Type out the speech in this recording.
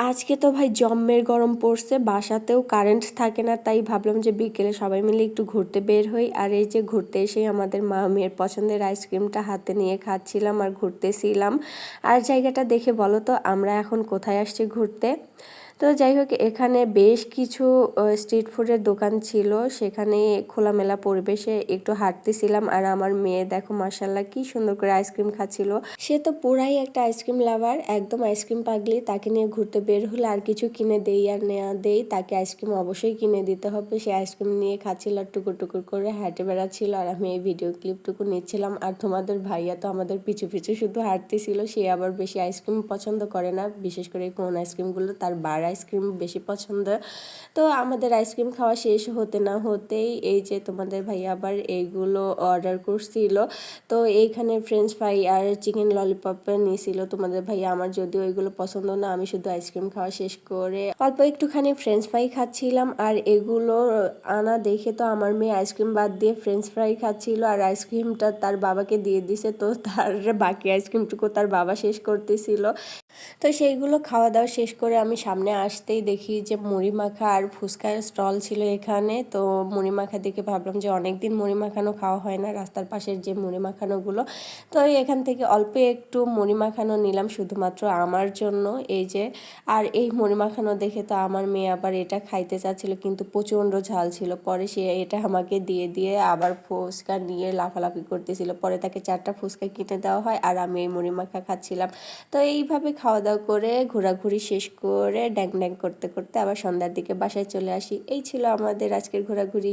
আজকে তো ভাই জম্মের গরম পড়ছে, বাসাতেও কারেন্ট থাকে না, তাই ভাবলাম যে বিকেলে সবাই মিলে একটু ঘুরতে বের হই। আর এই যে ঘুরতে এসেই আমাদের মা মেয়ের পছন্দের আইসক্রিমটা হাতে নিয়ে খাচ্ছিলাম আর ঘুরতেছিলাম। আর জায়গাটা দেখে বলো তো আমরা এখন কোথায় আসছি ঘুরতে? তো যাই হোক, এখানে বেশ কিছু স্ট্রিট ফুডের দোকান ছিল, সেখানে খোলামেলা পরিবেশে একটু হাঁটতেছিলাম। আর আমার মেয়ে দেখো মাশাল্লাহ কি সুন্দর করে আইসক্রিম খাচ্ছিল। সে তো পুরাই একটা আইসক্রিম লাভার, একদম আইসক্রিম পাগলি। তাকে নিয়ে ঘুরতে বের হলে আর কিছু কিনে দেই আর নেওয়া দেই, তাকে আইসক্রিম অবশ্যই কিনে দিতে হবে। সে আইসক্রিম নিয়ে খাচ্ছিল আর টুকুর টুকুর করে হেঁটে বেড়াচ্ছিল, আর আমি এই ভিডিও ক্লিপটুকু নিচ্ছিলাম। আর তোমাদের ভাইয়া তো আমাদের পিছু পিছু শুধু হাঁটতেছিল। সে আবার বেশি আইসক্রিম পছন্দ করে না, বিশেষ করে কোন আইসক্রিমগুলো, তার বার আইসক্রিম বেশি পছন্দ। তো আমাদের আইসক্রিম খাওয়া শেষ হতে না হতেই এই যে তোমাদের ভাইয়া আবার এইগুলো অর্ডার করছিল। তো এইখানে ফ্রেঞ্চ ফ্রাই আর চিকেন ললিপপ নিয়েছিল তোমাদের ভাইয়া। আমার যদিও ওইগুলো পছন্দ না, আমি শুধু আইসক্রিম খাওয়া শেষ করে অল্প একটুখানি ফ্রেঞ্চ ফ্রাই খাচ্ছিলাম। আর এগুলো আনা দেখে তো আমার মেয়ে আইসক্রিম বাদ দিয়ে ফ্রেঞ্চ ফ্রাই খাচ্ছিল, আর আইসক্রিমটা তার বাবাকে দিয়ে দিছে। তো তার বাকি আইসক্রিমটুকু তার বাবা শেষ করতেছিল। তো সেইগুলো খাওয়া দাওয়া শেষ করে আমি সামনে আসতেই দেখি যে মুড়ি মাখা আর ফুচকার স্টল ছিল এখানে। তো মুড়ি মাখা দেখে ভাবলাম যে অনেক দিন মুড়ি মাখানো খাওয়া হয় না, রাস্তার পাশের যে মুড়ি মাখানোগুলো। তো এখান থেকে অল্প একটু মুড়ি মাখানো নিলাম শুধুমাত্র আমার জন্য, এই যে। আর এই মুড়ি মাখানো দেখে তো আমার মেয়ে আবার এটা খাইতে চাচ্ছিল, কিন্তু প্রচণ্ড ঝাল ছিল। পরে সে এটা আমাকে দিয়ে দিয়ে আবার ফুচকা নিয়ে লাফালাফি করতেছিল। পরে তাকে 4টা ফুচকা কিনে দেওয়া হয়, আর আমি এই মুড়ি মাখা খাচ্ছিলাম। তো এইভাবে খাওয়া দাওয়া করে ঘোরাঘুরি শেষ করে ড্যাং ড্যাং করতে করতে আবার সন্ধ্যার দিকে বাসায় চলে আসি। এই ছিল আমাদের আজকের ঘোরাঘুরি।